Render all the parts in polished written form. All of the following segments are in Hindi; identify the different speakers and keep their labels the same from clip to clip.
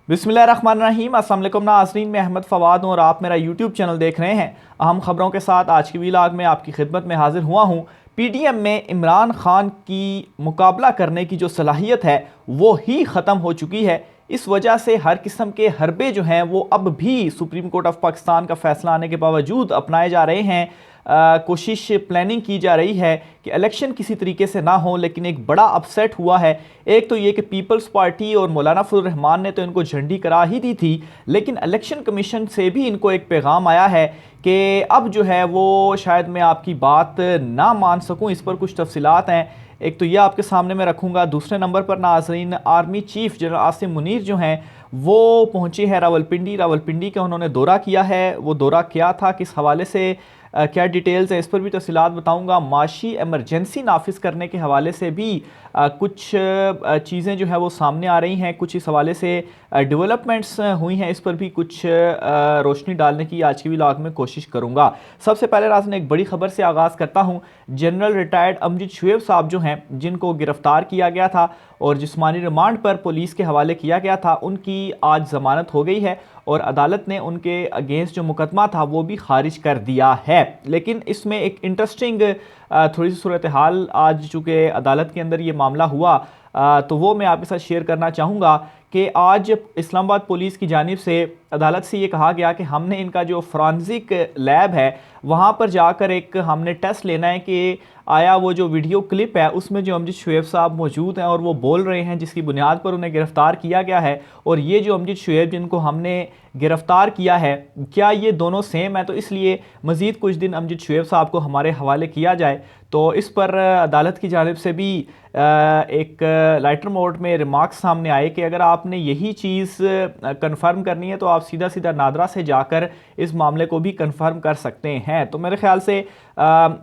Speaker 1: बिस्मिल्लाहिर्रहमानिर्रहीम। अस्सलाम वालेकुम नाज़रीन, मैं अहमद फ़वाद हूँ और आप मेरा यूट्यूब चैनल देख रहे हैं। अहम खबरों के साथ आज की व्लॉग में आपकी खिदमत में हाजिर हुआ हूँ। पीडीएम में इमरान खान की मुकाबला करने की जो सलाहियत है वो ही ख़त्म हो चुकी है। इस वजह से हर किस्म के हरबे जो हैं वो अब भी सुप्रीम कोर्ट ऑफ पाकिस्तान का फ़ैसला आने के बावजूद अपनाए जा रहे हैं। कोशिश प्लानिंग की जा रही है कि इलेक्शन किसी तरीके से ना हो, लेकिन एक बड़ा अपसेट हुआ है। एक तो ये कि पीपल्स पार्टी और मौलाना फजल रहमान ने तो इनको झंडी करा ही दी थी, लेकिन इलेक्शन कमीशन से भी इनको एक पैगाम आया है कि अब जो है वो शायद मैं आपकी बात ना मान सकूं। इस पर कुछ तफसीलात हैं, एक तो ये आपके सामने मैं रखूंगा। दूसरे नंबर पर नाज़रीन, army chief general Asim Munir जो हैं वो पहुंचे हैं रावलपिंडी का उन्होंने दौरा किया है। वो दौरा क्या था, किस हवाले से क्या डिटेल्स है, इस पर भी तफसीलात बताऊंगा। माशी एमरजेंसी नाफिज करने के हवाले से भी कुछ चीज़ें जो है वो सामने आ रही हैं। कुछ इस हवाले से डेवलपमेंट्स हुई हैं, इस पर भी कुछ रोशनी डालने की आज की व्लॉग में कोशिश करूंगा। सबसे पहले नाज़रीन एक बड़ी खबर से आगाज़ करता हूं। जनरल रिटायर्ड अमजद शुएब साहब जो हैं, जिनको गिरफ्तार किया गया था और जिस्मानी रिमांड पर पुलिस के हवाले किया गया था, उनकी आज ज़मानत हो गई है और अदालत ने उनके अगेंस्ट जो मुकदमा था वो भी खारिज कर दिया है। लेकिन इसमें एक इंटरेस्टिंग थोड़ी सी सूरत हाल, आज चूँकि अदालत के अंदर ये मामला हुआ तो वो मैं आपके साथ शेयर करना चाहूँगा कि आज इस्लामाबाद पुलिस की जानिब से अदालत से ये कहा गया कि हमने इनका जो फॉरेंसिक लैब है वहाँ पर जाकर एक हमने टेस्ट लेना है कि आया वो जो वीडियो क्लिप है उसमें जो अमजद शुएब साहब मौजूद हैं और वो बोल रहे हैं जिसकी बुनियाद पर उन्हें गिरफ़्तार किया गया है, और ये जो अमजद शुएब जिनको हमने गिरफ़्तार किया है, क्या ये दोनों सेम है। तो इसलिए मज़ीद कुछ दिन अमजद शुएब साहब को हमारे हवाले किया जाए। तो इस पर अदालत की जानिब से भी एक लाइटर मोड में रिमार्क्स सामने आए कि अगर आपने यही चीज़ कंफर्म करनी है तो आप सीधा सीधा नादरा से जाकर इस मामले को भी कंफर्म कर सकते हैं। तो मेरे ख्याल से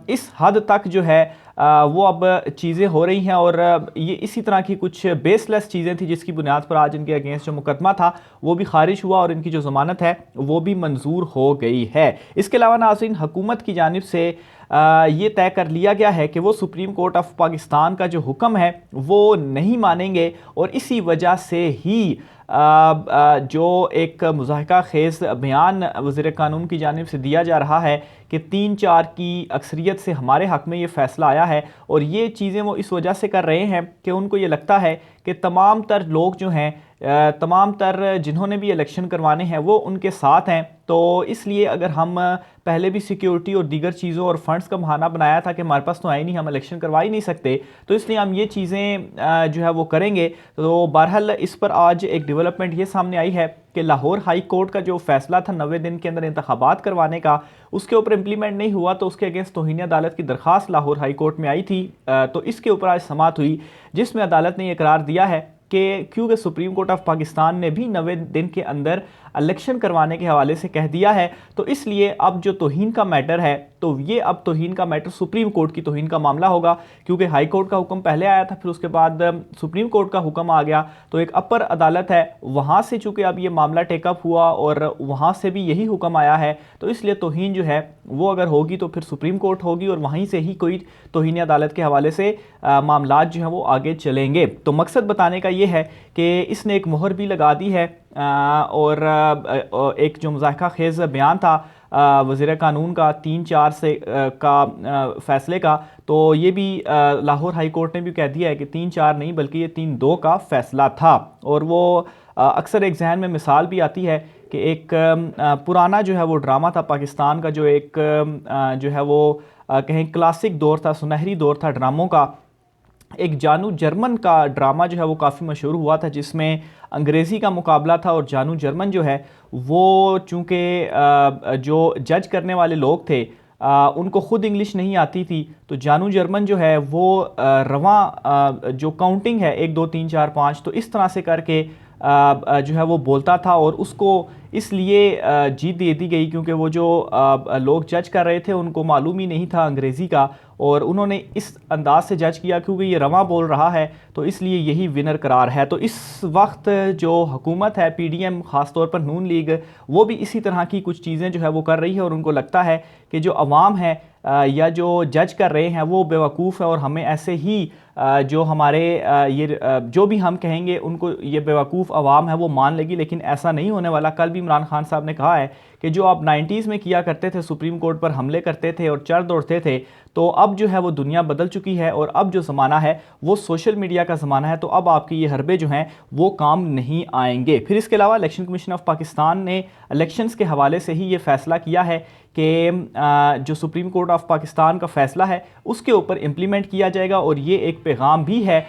Speaker 1: इस हद तक जो है वो अब चीज़ें हो रही हैं और ये इसी तरह की कुछ बेसलेस चीज़ें थी जिसकी बुनियाद पर आज इनके अगेंस्ट जो मुकदमा था वो भी खारिज हुआ और इनकी जो ज़मानत है वो भी मंजूर हो गई है। इसके अलावा नाज़रीन, हुकूमत की जानिब से ये तय कर लिया गया है कि वो सुप्रीम कोर्ट ऑफ पाकिस्तान का जो हुक्म है वो नहीं मानेंगे और इसी वजह से ही जो एक मुज़ाहिका खेज़ बयान वज़ीर कानून की जानिब से दिया जा रहा है कि 3-4 की अक्सरियत से हमारे हक़ में ये फ़ैसला आया है। और ये चीज़ें वो इस वजह से कर रहे हैं कि उनको ये लगता है कि तमाम तर लोग जो हैं, तमाम तर जिन्होंने भी इलेक्शन करवाने हैं वो उनके साथ हैं। तो इसलिए अगर हम पहले भी सिक्योरिटी और दीगर चीज़ों और फंड्स का बहाना बनाया था कि हमारे पास तो है नहीं, हम इलेक्शन करवा ही नहीं सकते, तो इसलिए हम ये चीज़ें जो है वो करेंगे। तो बहरहाल इस पर आज एक डेवलपमेंट ये सामने आई है कि लाहौर हाई कोर्ट का जो फैसला था 90 दिन के अंदर इंतखाबात करवाने का, उसके ऊपर इम्प्लीमेंट नहीं हुआ तो उसके अगेंस्ट तौहीन अदालत की दरख्वास्त लाहौर हाई कोर्ट में आई थी। तो इसके ऊपर आज समाअत हुई जिसमें अदालत ने यह करार दिया है कि क्योंकि सुप्रीम कोर्ट ऑफ पाकिस्तान ने भी 90 दिन के अंदर इलेक्शन करवाने के हवाले से कह दिया है, तो इसलिए अब जो तौहीन का मैटर है तो ये अब तौहीन का मैटर सुप्रीम कोर्ट की तौहीन का मामला होगा। क्योंकि हाई कोर्ट का हुक्म पहले आया था, फिर उसके बाद सुप्रीम कोर्ट का हुक्म आ गया, तो एक अपर अदालत है वहाँ से चूँकि अब ये मामला टेकअप हुआ और वहाँ से भी यही हुक्म आया है, तो इसलिए तौहीन जो है वो अगर होगी तो फिर सुप्रीम कोर्ट होगी और वहीं से ही कोई तौहीन अदालत के हवाले से मामलात जो हैं वो आगे चलेंगे। तो मकसद बताने का ये है कि इसने एक मोहर भी लगा दी है और एक जो मुज़ाहिका खेज़ बयान था वज़ीर कानून का 3-4 से का फ़ैसले का, तो ये भी लाहौर हाई कोर्ट ने भी कह दिया है कि 3-4 नहीं बल्कि ये 3-2 का फ़ैसला था। और वो अक्सर एक जहन में मिसाल भी आती है कि एक पुराना जो है वो ड्रामा था पाकिस्तान का, जो एक जो है वो कहीं क्लासिक दौर था, सुनहरी दौर था ड्रामों का। एक जानू जर्मन का ड्रामा जो है वो काफ़ी मशहूर हुआ था जिसमें अंग्रेज़ी का मुकाबला था और जानू जर्मन जो है वो चूँकि जो जज करने वाले लोग थे उनको ख़ुद इंग्लिश नहीं आती थी, तो जानू जर्मन जो है वो रवां जो काउंटिंग है 1 2 3 4 5 तो इस तरह से करके जो है वो बोलता था और उसको इसलिए जीत दे दी गई क्योंकि वो जो लोग जज कर रहे थे उनको मालूम ही नहीं था अंग्रेज़ी का और उन्होंने इस अंदाज से जज किया क्योंकि ये रवां बोल रहा है, तो इसलिए यही विनर करार है। तो इस वक्त जो हुकूमत है पीडीएम ख़ास तौर पर नून लीग वो भी इसी तरह की कुछ चीज़ें जो है वो कर रही है और उनको लगता है कि जो अवाम है या जो जज कर रहे हैं वो बेवकूफ़ है और हमें ऐसे ही जो हमारे ये जो भी हम कहेंगे उनको ये बेवकूफ़ अवाम है वो मान लेगी, लेकिन ऐसा नहीं होने वाला। कल भी इमरान खान साहब ने कहा है कि जो आप 90s में किया करते थे, सुप्रीम कोर्ट पर हमले करते थे और चढ़ दौड़ते थे, तो अब जो है वो दुनिया बदल चुकी है और अब जो ज़माना है वो सोशल मीडिया का ज़माना है, तो अब आपके ये हरबे जो हैं वो काम नहीं आएंगे। फिर इसके अलावा इलेक्शन कमीशन ऑफ पाकिस्तान ने इलेक्शंस के हवाले से ही ये फ़ैसला किया है कि जो सुप्रीम कोर्ट ऑफ पाकिस्तान का फ़ैसला है उसके ऊपर इम्प्लीमेंट किया जाएगा। और ये एक पैगाम भी है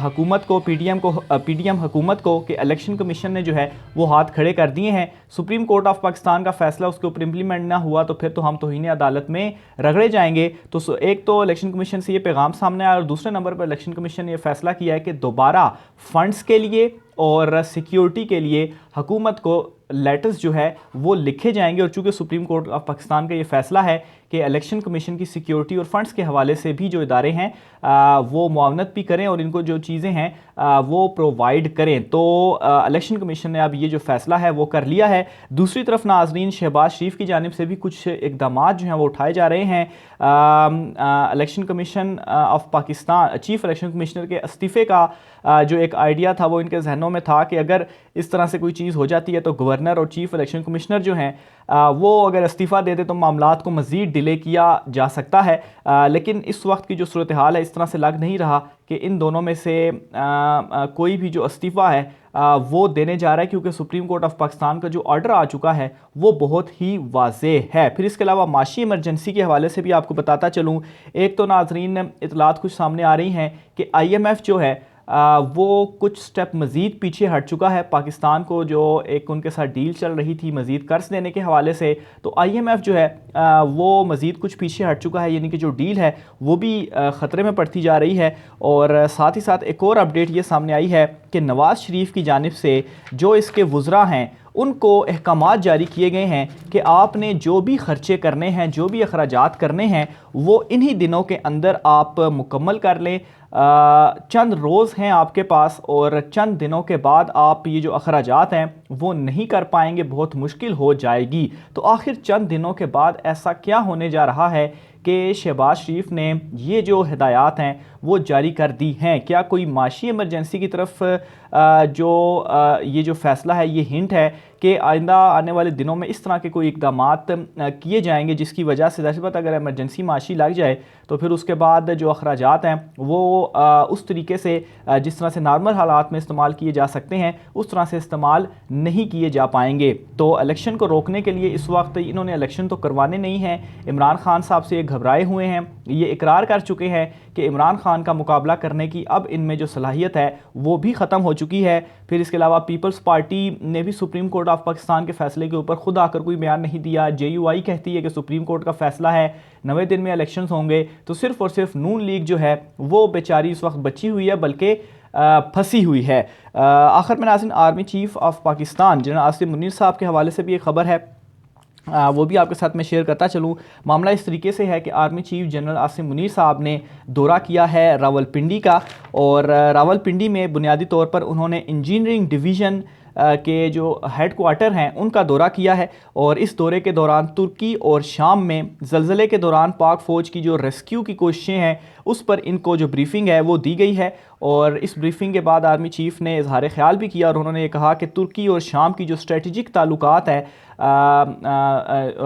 Speaker 1: हुकूमत को, पीडीएम हुकूमत को, कि इलेक्शन कमीशन ने जो है वो हाथ खड़े कर दिए हैं। सुप्रीम कोर्ट ऑफ पाकिस्तान का फ़ैसला उसके ऊपर इम्प्लीमेंट ना हुआ तो फिर तो हम तौहीन अदालत में रगड़े जाएंगे। तो एक तो इलेक्शन कमीशन से ये पैगाम सामने आया और दूसरे नंबर पर इलेक्शन कमीशन ने यह फ़ैसला किया है कि दोबारा फ़ंड्स के लिए और सिक्योरिटी के लिए हुकूमत को लेटर्स जो है वो लिखे जाएंगे। और चूँकि सुप्रीम कोर्ट ऑफ पाकिस्तान का ये फ़ैसला है कि इलेक्शन कमीशन की सिक्योरिटी और फंड्स के हवाले से भी जो इदारे हैं वो मुआवनत भी करें और इनको जो चीज़ें हैं वो प्रोवाइड करें, तो इलेक्शन कमीशन ने अब ये जो फ़ैसला है वो कर लिया है। दूसरी तरफ नाज़रीन, शहबाज शरीफ की जानिब से भी कुछ इक़दाम जो हैं वो उठाए जा रहे हैं। Election commission of Pakistan, chief election commissioner के इस्तीफ़े का जो एक आइडिया था वो इनके जहनों में था कि अगर इस तरह से कोई चीज़ हो जाती है तो गवर्नर और चीफ़ इलेक्शन कमिश्नर जो हैं वो अगर इस्तीफ़ा दे दे तो मामलात को मज़ीद डिले किया जा सकता है। लेकिन इस वक्त की जो सूरत हाल है इस तरह से लग नहीं रहा कि इन दोनों में से कोई भी जो इस्तीफ़ा है वो देने जा रहा है, क्योंकि सुप्रीम कोर्ट ऑफ पाकिस्तान का जो ऑर्डर आ चुका है वो बहुत ही वाज़ेह है। फिर इसके अलावा माशी इमरजेंसी के हवाले से भी आपको बताता चलूँ। एक तो नाज़रीन इतलात कुछ सामने आ रही हैं कि IMF जो है वो कुछ स्टेप मज़ीद पीछे हट चुका है। पाकिस्तान को जो एक उनके साथ डील चल रही थी मज़ीद कर्ज देने के हवाले से, तो IMF जो है वो मज़ीद कुछ पीछे हट चुका है, यानी कि जो डील है वो भी ख़तरे में पड़ती जा रही है। और साथ ही साथ एक और अपडेट ये सामने आई है कि नवाज़ शरीफ की जानिब से जो इसके वज़रा हैं उनको अहकामात जारी किए गए हैं कि आपने जो भी ख़र्चे करने हैं, जो भी अखराजात करने हैं वो इन्हीं दिनों के अंदर आप मुकम्मल कर लें। चंद रोज़ हैं आपके पास और चंद दिनों के बाद आप ये जो अखराजात हैं वो नहीं कर पाएंगे, बहुत मुश्किल हो जाएगी। तो आखिर चंद दिनों के बाद ऐसा क्या होने जा रहा है कि शहबाज शरीफ ने ये जो हिदायत हैं वो जारी कर दी हैं? क्या कोई माशी इमरजेंसी की तरफ ये जो फ़ैसला है ये हिंट है कि आइंदा आने वाले दिनों में इस तरह के कोई इक़दामात किए जाएंगे जिसकी वजह से ज़ाहिर बात अगर इमरजेंसी माशी लग जाए तो फिर उसके बाद जो अखराजात हैं वो उस तरीके से जिस तरह से नॉर्मल हालात में इस्तेमाल किए जा सकते हैं उस तरह से इस्तेमाल नहीं किए जा पाएंगे। तो इलेक्शन को रोकने के लिए इस वक्त इन्होंने इलेक्शन तो करवाने नहीं हैं। इमरान खान साहब से ये घबराए हुए हैं, ये इकरार कर चुके हैं कि इमरान खान का मुकाबला करने की अब इनमें जो सलाहियत है वो भी ख़त्म हो चुकी है। फिर इसके अलावा पीपल्स पार्टी ने भी सुप्रीम कोर्ट ऑफ पाकिस्तान के फ़ैसले के ऊपर खुद आकर कोई बयान नहीं दिया। JUI कहती है कि सुप्रीम कोर्ट का फ़ैसला है, 90 दिन में इलेक्शंस होंगे। तो सिर्फ़ और सिर्फ नून लीग जो है वो बेचारी इस वक्त बची हुई है, बल्कि फंसी हुई है। आखिर में नाज़रीन, army chief of Pakistan general Asim Munir साहब के हवाले से भी एक ख़बर है, वो भी आपके साथ मैं शेयर करता चलूँ। मामला इस तरीके से है कि army chief general Asim Munir साहब ने दौरा किया है रावलपिंडी का, और रावलपिंडी में बुनियादी तौर पर उन्होंने इंजीनियरिंग डिवीज़न के जो हेड क्वार्टर हैं उनका दौरा किया है। और इस दौरे के दौरान तुर्की और शाम में ज़लज़ले के दौरान पाक फ़ौज की जो रेस्क्यू की कोशिशें हैं उस पर इनको जो ब्रीफिंग है वो दी गई है। और इस ब्रीफिंग के बाद आर्मी चीफ़ ने इजहार ख्याल भी किया और उन्होंने ये कहा कि तुर्की और शाम की जो स्ट्रेटजिक ताल्लुकात है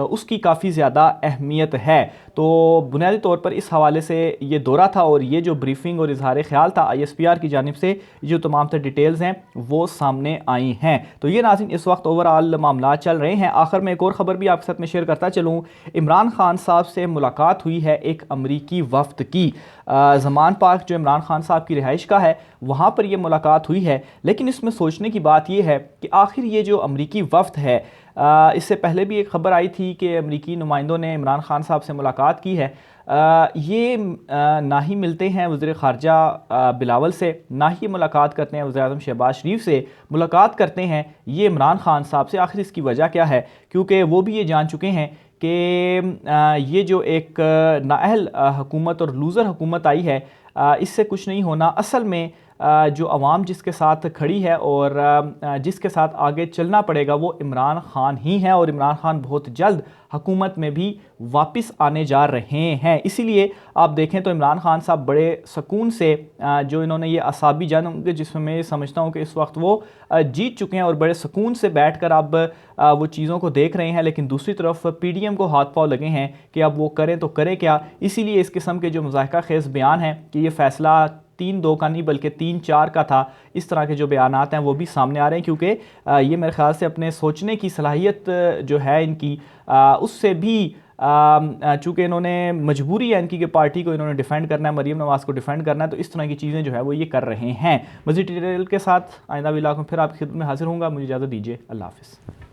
Speaker 1: उसकी काफ़ी ज़्यादा अहमियत है। तो बुनियादी तौर पर इस हवाले से ये दौरा था और ये जो ब्रीफिंग और इजहार ख्याल था ISPR की जानिब से जो तमाम तर डिटेल्स हैं वो सामने आई हैं। तो ये नाज़रीन इस वक्त ओवरऑल मामला चल रहे हैं। आखिर में एक और ख़बर भी आपके साथ में शेयर करता चलूँ। इमरान खान साहब से मुलाकात हुई है एक अमरीकी वफ़द की। ज़मान पार्क जो इमरान खान साहब की रिहाइश का है वहाँ पर यह मुलाकात हुई है। लेकिन इसमें सोचने की बात यह है कि आखिर ये जो अमरीकी वफ़द है, इससे पहले भी एक ख़बर आई थी कि अमरीकी नुमाइंदों ने इमरान खान साहब से मुलाकात की है। ये ना ही मिलते हैं वज़ीर ख़ारजा बिलावल से, ना ही मुलाकात करते हैं वज़ीर आज़म शहबाज शरीफ से, मुलाकात करते हैं ये इमरान खान साहब से। आखिर इसकी वजह क्या है? क्योंकि वो भी ये जान चुके हैं कि ये जो एक नाअहल हुकूमत और लूज़र हुकूमत आई है इससे कुछ नहीं होना। असल में जो अवाम जिसके साथ खड़ी है और जिसके साथ आगे चलना पड़ेगा वो इमरान खान ही है, और इमरान खान बहुत जल्द हुकूमत में भी वापस आने जा रहे हैं। इसीलिए आप देखें तो इमरान खान साहब बड़े सुकून से जो इन्होंने ये असाबी जंग, जिसमें मैं समझता हूँ कि इस वक्त वो जीत चुके हैं और बड़े सुकून से बैठकर अब वो चीज़ों को देख रहे हैं। लेकिन दूसरी तरफ पीडीएम को हाथ पांव लगे हैं कि अब वो करें तो करें क्या। इसीलिए इस किस्म के जो मुज़ाहिका खेज़ बयान हैं कि ये फ़ैसला 3-2 का नहीं बल्कि 3-4 का था, इस तरह के जो बयानात हैं वो भी सामने आ रहे हैं, क्योंकि ये मेरे ख्याल से अपने सोचने की सलाहियत जो है इनकी उससे भी चूँकि इन्होंने मजबूरी है इनकी कि पार्टी को इन्होंने डिफेंड करना है, मरीम नवाज़ को डिफेंड करना है, तो इस तरह की चीज़ें जो है वो ये कर रहे हैं। मज़ीद डिटेल के साथ आइंदा व्लॉग में फिर आपकी खिदमत में हाजिर होऊंगा। मुझे इजाज़त दीजिए। अल्लाह हाफ़िज़।